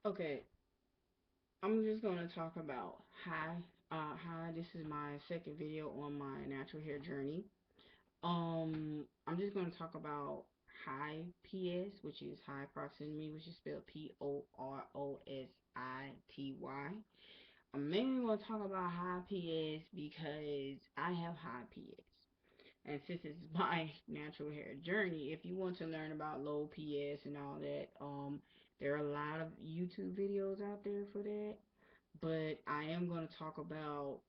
Okay, I'm just gonna talk about hi. This is my second video on my natural hair journey. I'm just gonna talk about high PS, which is high proximity, which is spelled Porosity. I'm mainly gonna talk about high PS because I have high PS. And since it's my natural hair journey, if you want to learn about low PS and all that, there are a lot of YouTube videos out there for that. But I am going to talk about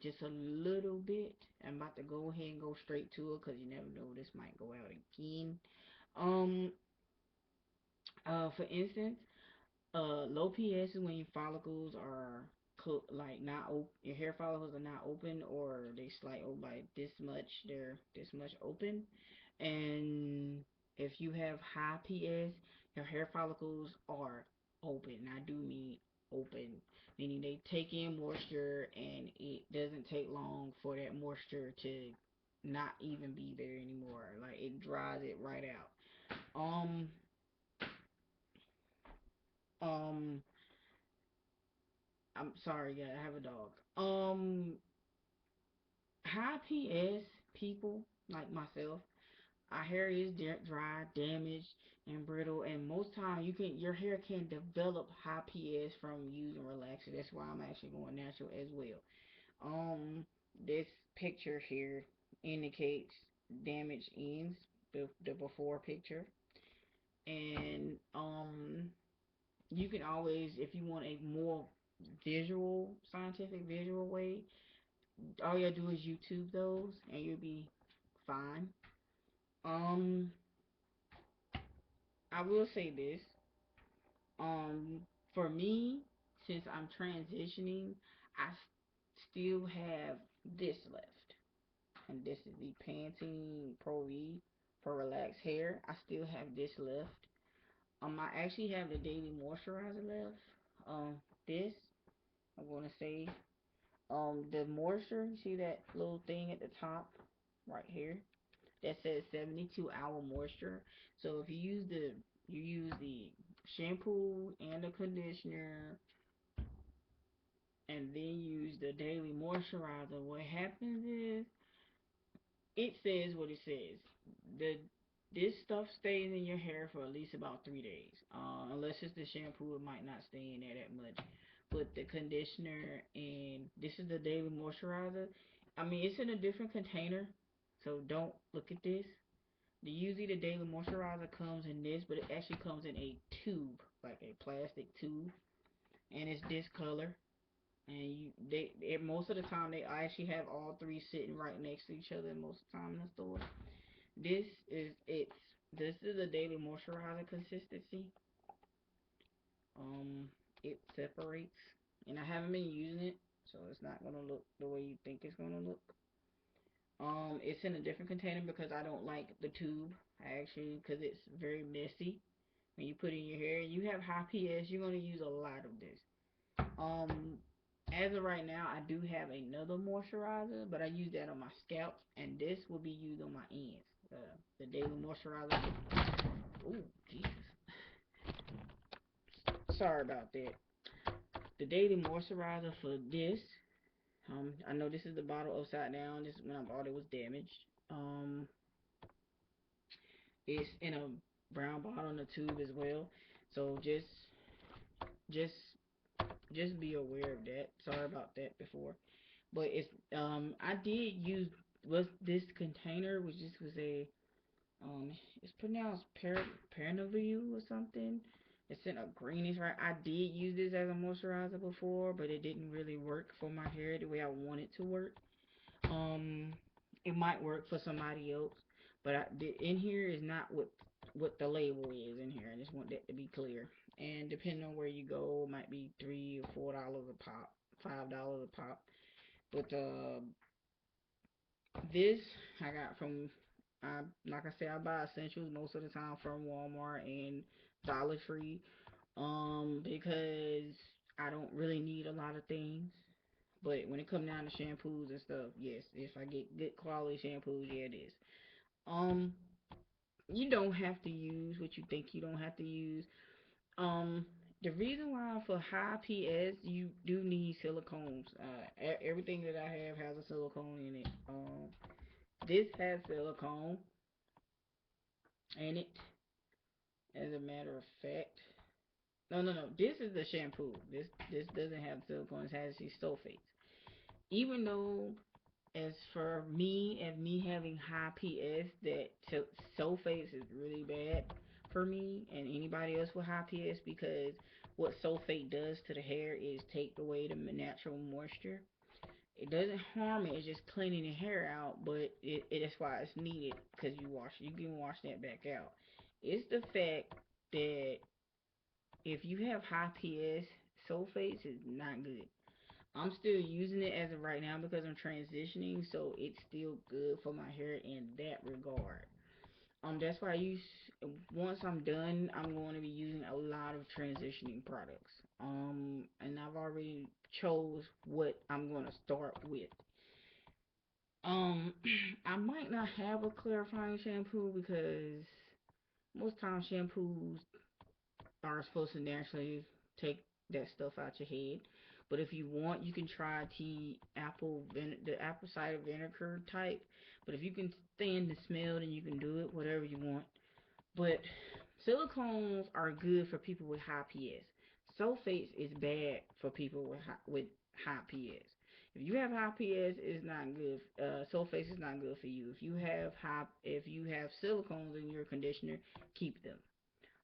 just a little bit. I'm about to go ahead and go straight to it because you never know, this might go out again. Um, for instance, low PS is when your follicles are like not open. Your hair follicles are not open, or they slight open by this much. They're this much open, and if you have high PS, your hair follicles are open. I do mean open, meaning they take in moisture, and it doesn't take long for that moisture to not even be there anymore. Like it dries it right out. Um, um, I'm sorry, yeah, I have a dog. High PS people like myself, our hair is dry, damaged, and brittle, and most time your hair can develop high PS from using relaxer. That's why I'm actually going natural as well. Um, this picture here indicates damaged ends, the before picture, and you can always, if you want a more scientific visual way, all you gotta do is YouTube those and you'll be fine. Um, I will say this. Um, for me, since I'm transitioning, I still have this left, and this is the Pantene Pro V for relaxed hair. I still have this left. I actually have the daily moisturizer left. This I'm gonna say, the moisture. You see that little thing at the top, right here, that says 72-hour moisture. So if you use the shampoo and the conditioner and then use the daily moisturizer, what happens is it says what it says. The This stuff stays in your hair for at least about 3 days. Unless it's the shampoo, it might not stay in there that much. But the conditioner and this is the daily moisturizer. I mean, it's in a different container, so don't look at this. Usually the daily moisturizer comes in this, but it actually comes in a tube, like a plastic tube, and it's this color. And most of the time they actually have all three sitting right next to each other most of the time in the store. This is it's this is a daily moisturizer consistency. Um, it separates, and I haven't been using it, so it's not gonna look the way you think it's gonna look. It's in a different container because I don't like the tube. I actually, because it's very messy when you put it in your hair. You have high PS, you're gonna use a lot of this. Um, as of right now, I do have another moisturizer, but I use that on my scalp, and this will be used on my ends. The daily moisturizer. Oh, Jesus. Sorry about that. The daily moisturizer for this. I know this is the bottle upside down. This is when I bought it was damaged. It's in a brown bottle in a tube as well. So just just be aware of that. Sorry about that before. But I did use was this container, which this was a it's pronounced Paranaview or something. It's in a greenish, right? I did use this as a moisturizer before, but it didn't really work for my hair the way I want it to work. Um, it might work for somebody else, but in here is not what the label is in here. I just want that to be clear. And depending on where you go, it might be $3 or $4 a pop, $5 a pop. But this I got from like I said, I buy essentials most of the time from Walmart and Dollar Tree. Because I don't really need a lot of things. But when it comes down to shampoos and stuff, yes, if I get good quality shampoos, yeah, it is. Um, you don't have to use what you think you don't have to use. Um, the reason why for high PS you do need silicones. Everything that I have has a silicone in it. This has silicone in it. As a matter of fact, no, no, no. This is the shampoo. This doesn't have silicone. It has these sulfates. Even though, as for me and me having high PS, that sulfates is really bad for me and anybody else with high PS because what sulfate does to the hair is take away the natural moisture. It doesn't harm it. It's just cleaning the hair out, but that's why it's needed because you can wash that back out. It's the fact that if you have high PS, sulfates is not good. I'm still using it as of right now because I'm transitioning, so it's still good for my hair in that regard. That's why I use once I'm done, I'm going to be using a lot of transitioning products. And I've already chose what I'm going to start with. Um, I might not have a clarifying shampoo because most times shampoos are supposed to naturally take that stuff out your head. But if you want, you can try the apple cider vinegar type. But if you can stand the smell, then you can do it, whatever you want. But silicones are good for people with high PS. Sulfates is bad for people with high PS. If you have high PS, it's not good. Sulfates is not good for you. If you have silicones in your conditioner, keep them,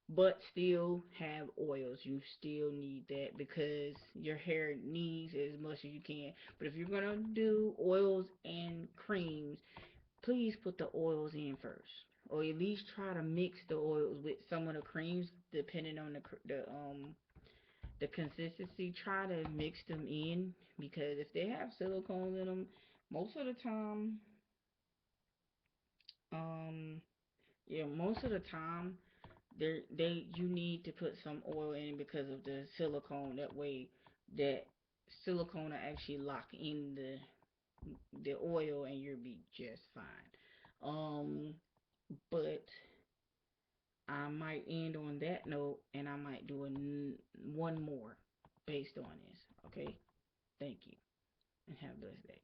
but still have oils. You still need that because your hair needs as much as you can. But if you're gonna do oils and creams, please put the oils in first, or at least try to mix the oils with some of the creams, depending on the consistency. Try to mix them in because if they have silicones in them, most of the time, um, yeah, most of the time they you need to put some oil in because of the silicone. That way, that silicone will actually lock in the oil, and you'll be just fine. But I might end on that note, and I might do one more based on this. Okay, thank you, and have a blessed day.